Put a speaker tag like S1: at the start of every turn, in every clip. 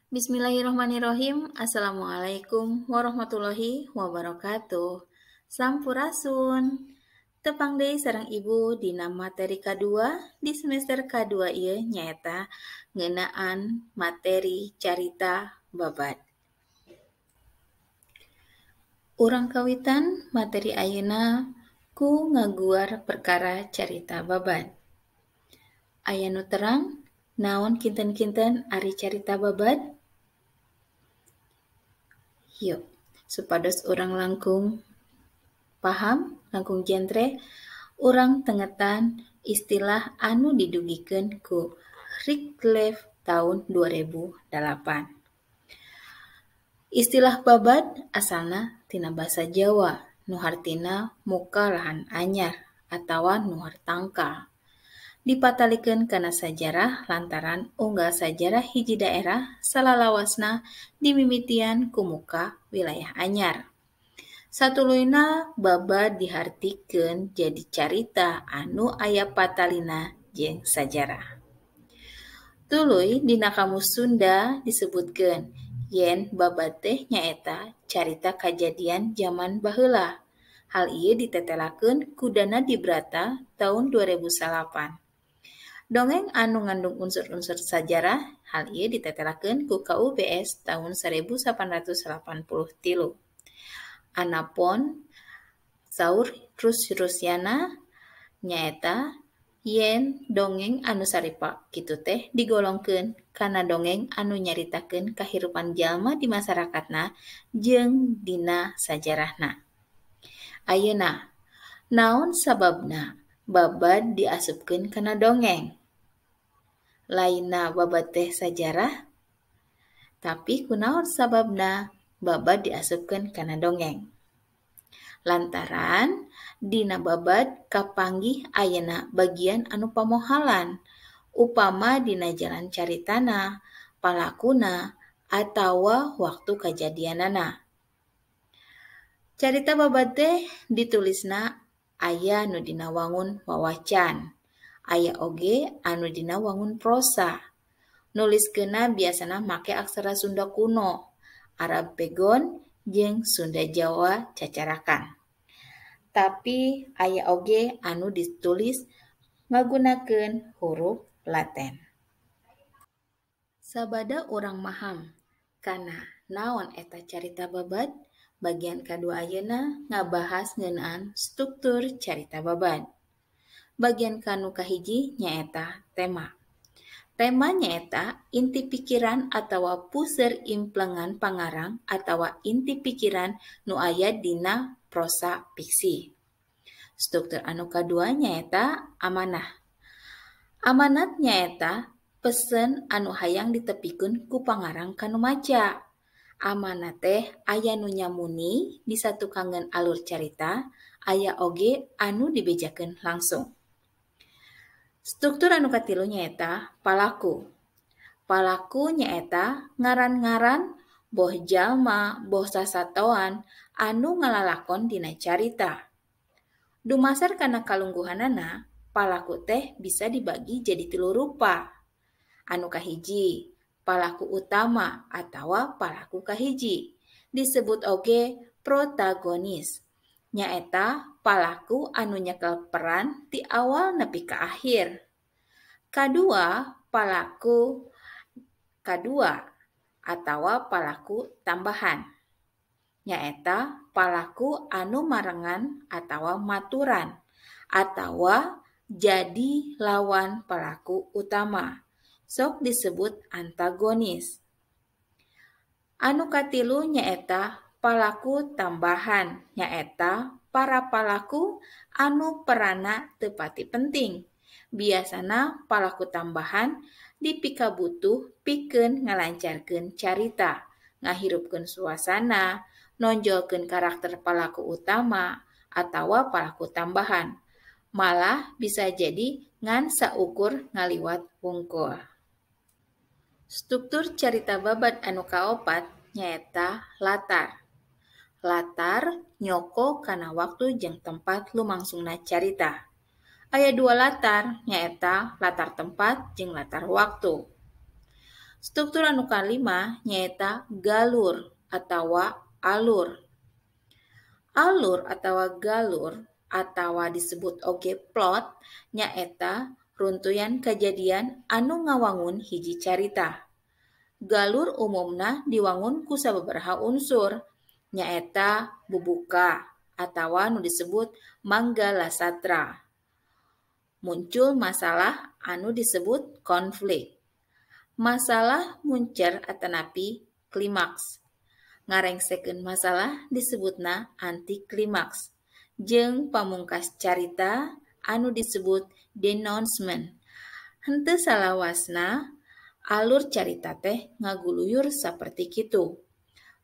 S1: Bismillahirrahmanirrahim. Assalamualaikum warahmatullahi wabarakatuh. Sampurasun. Tepang deui sareng Ibu dina materi K2 di semester K2 ieu nyaeta ngeunaan materi carita babad. Urang kawitan materi ayeuna ku ngaguar perkara carita babad. Aya nu terang naon kinten-kinten ari carita babad? Yuk, supados urang langkung paham, langkung jentre, urang tengetan istilah anu didugikeun ku Wycliffe tahun 2008. Istilah babad asalna tina basa Jawa, nu hartina muka lahan anyar atawa nuhar tangkal. Dipatalikeun kana sajarah lantaran unggal sajarah hiji daerah salalawasna dimimitian ku muka wilayah anyar. Satuluyna babad dihartikeun jadi carita anu aya patalina jeung sajarah. Tuluy dina Kamus Sunda disebutkeun yen babad teh nyaeta carita kajadian zaman baheula. Hal ieu ditetelakeun ku Dana Dibrata tahun 2008. Dongeng anu ngandung unsur-unsur sajarah, hal ieu ditetelakeun ku KUBS tahun 1883. Anapun saur Rusyana nyaeta yen dongeng anu saripa kitu teh digolongkeun kana dongeng anu nyaritakeun kahirupan jalma di masyarakatna jeung dina sajarahna. Ayeuna, naon sababna babad diasupkeun kana dongeng? Lainna babad teh sajarah, tapi kunaon sababna babad diasupkeun kana dongeng? Lantaran dina babad kapanggih ayana bagian anu pamohalan, upama dina jalan caritana, palakuna, atawa waktu kajadianana. Carita babad teh ditulisna aya nu dina wangun wawacan, aya oge anu dina wangun prosa. Nuliskeunna biasana make aksara Sunda kuno, Arab Pegon, jeung Sunda Jawa cacarakan. Tapi aya oge anu ditulis ngagunakeun huruf Laten. Sabada urang maham kana naon eta carita babad, bagian kadua ayeuna ngabahas ngeunaan struktur carita babad. Bagian kanu kahiji nyaeta tema. Tema nyaeta inti pikiran atawa puseur implengan pangarang atawa inti pikiran nu aya dina prosa fiksi. Struktur anu kadua nyaeta amanah. Amanat nyaeta pesen anu hayang ditepikeun ku pangarang kanu maca. Amanat teh aya nu nyamuni disatukangeun alur carita, aya oge anu dibejakeun langsung. Struktur anu katilu nyaeta palaku. Palaku nyaeta ngaran-ngaran boh jalma, boh sasatoan anu ngalalakon dina carita. Dumasar kana kalungguhanana, palaku teh bisa dibagi jadi 3 rupa. Anu kahiji, palaku utama atawa palaku kahiji. Disebut oge protagonis. Nyaeta palaku anu nyekel peran ti awal nepi ka akhir. Kadua, palaku kadua atawa palaku tambahan. Nyaeta palaku anu marengan atawa maturan atawa jadi lawan palaku utama. Sok disebut antagonis. Anu katilu nyaeta palaku tambahan, nyaeta para palaku anu peranna teu pati penting. Biasana palaku tambahan dipikabutuh pikeun ngalancarkeun carita, ngahirupkeun suasana, nonjolkeun karakter palaku utama atawa palaku tambahan. Malah bisa jadi ngan saukur ngaliwat wungkul. Struktur carita babad anu kaopat nyaeta latar. Latar nyoko kana waktu jeung tempat lumangsungna carita. Aya 2 latar, nyaeta latar tempat jeung latar waktu. Struktur anu kalima nyaeta galur atawa alur. Alur atawa galur atawa disebut oge plot nyaeta runtuyan kejadian anu ngawangun hiji carita. Galur umumna diwangun ku sababaraha unsur nyaeta bubuka atawa nu disebut manggala satra. Muncul masalah anu disebut konflik. Masalah muncer atanapi klimaks. Ngarengsekeun masalah disebutna antiklimaks. Jeung pamungkas carita anu disebut denouncement. Henteu salawasna alur carita teh ngaguluyur saperti kitu.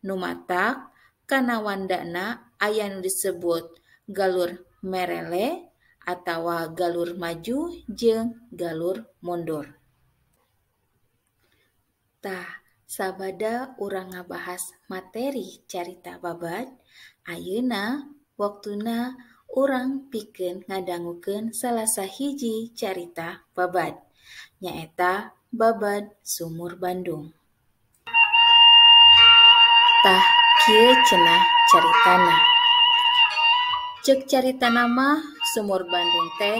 S1: Nu matak kana wandana aya nu disebut galur merele atawa galur maju jeung galur mundur. Tah, sabada urang ngabahas materi carita babad, ayeuna waktuna urang pikeun ngadangukeun salah sahiji carita babad, nyaeta babad Sumur Bandung. Tah, kieu cenah caritana. Ceuk caritana mah Sumur Bandung teh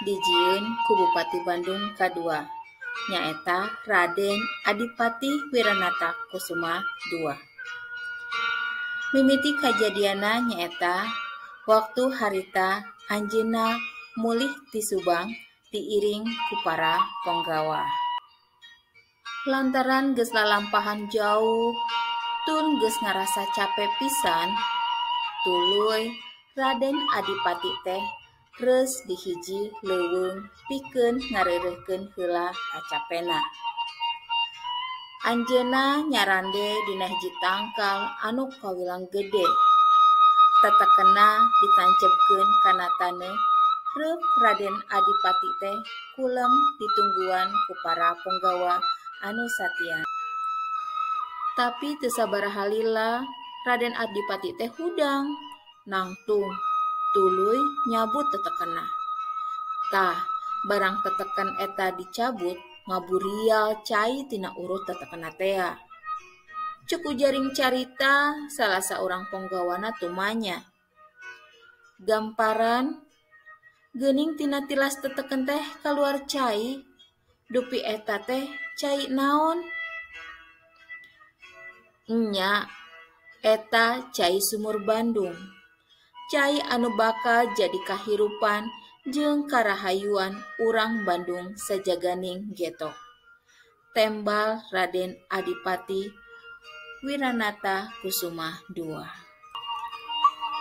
S1: dijieun ku Bupati Bandung kadua, nyaeta Raden Adipati Wiranata Kusuma II. Mimiti kajadiana nyaeta waktu harita anjeunna mulih ti Subang diiring ku para penggawa. Lantaran geus lalampahan jauh, tun geus ngarasa capek pisan, tuluy Raden Adipati teh reus di hiji leuweung pikeun ngareureuhkeun heula kacapena. Anjeunna nyarande dina hiji tangkal anu kawilang gede. Tetekena ditancepkeun kana taneuh, reup Raden Adipati teh kulem ditungguan ku para penggawa anu satia. Tapi teu sabaraha lila Raden Adipati teh hudang nangtung tuluy nyabut tetekena. Tah, barang teteken eta dicabut ngaburial cai tina urut tetekena tea. Ceuk ujaring carita salah saurang penggawana tumanya. Gamparan geuning tina tilas teteken teh kaluar cai, dupi eta teh cai naon? Nya, eta cai Sumur Bandung. Cai anu bakal jadi kahirupan jeung karahayuan urang Bandung sajaganing geto. Tembal Raden Adipati Wiranata Kusuma II.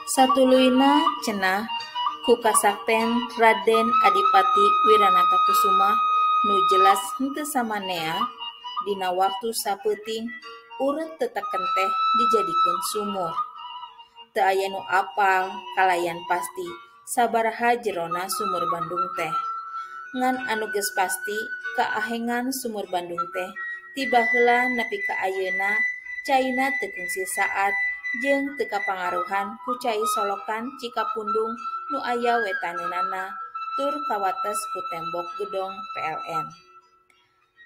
S1: Satuluyna cenah ku kasakten Raden Adipati Wiranata Kusuma nu jelas henteu samanea dina waktu sapeuting urut teteken teh dijadikeun sumur. Teu aya nu apal kalayan pasti sabaraha jerona Sumur Bandung teh. Ngan anu geus pasti kaahengan Sumur Bandung teh ti baheula nepi ka ayeuna caina teu kungsi saat jeung teu kapangaruhan ku cai solokan Cikapundung nu aya wetaneunana tur kawates ku tembok gedong PLN.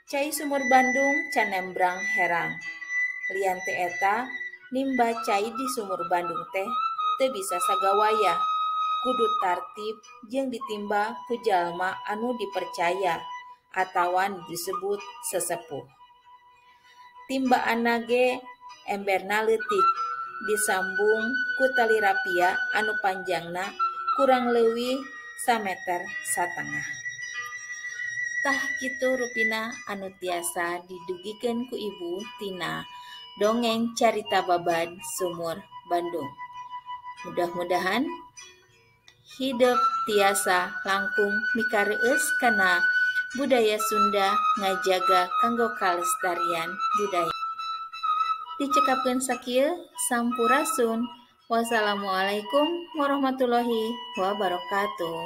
S1: Cai Sumur Bandung can nembrang herang. Lian teh eta nimba cai di Sumur Bandung teh teu bisa sagawaya, kudu tartib jeung ditimba ku jalma anu dipercaya atawa disebut sesepuh. Timbaanna ge emberna leutik, disambung ku tali rapia anu panjangna kurang leuwih 1,5 meter. Tah kitu rupina anu tiasa didugikeun ku ibu tina dongeng carita babad Sumur Bandung. Mudah-mudahan hidup tiasa langkung mikareueus kana budaya Sunda ngajaga kanggo kalestarian budaya. Dicekapkeun sakieu sampurasun. Wassalamualaikum warahmatullahi wabarakatuh.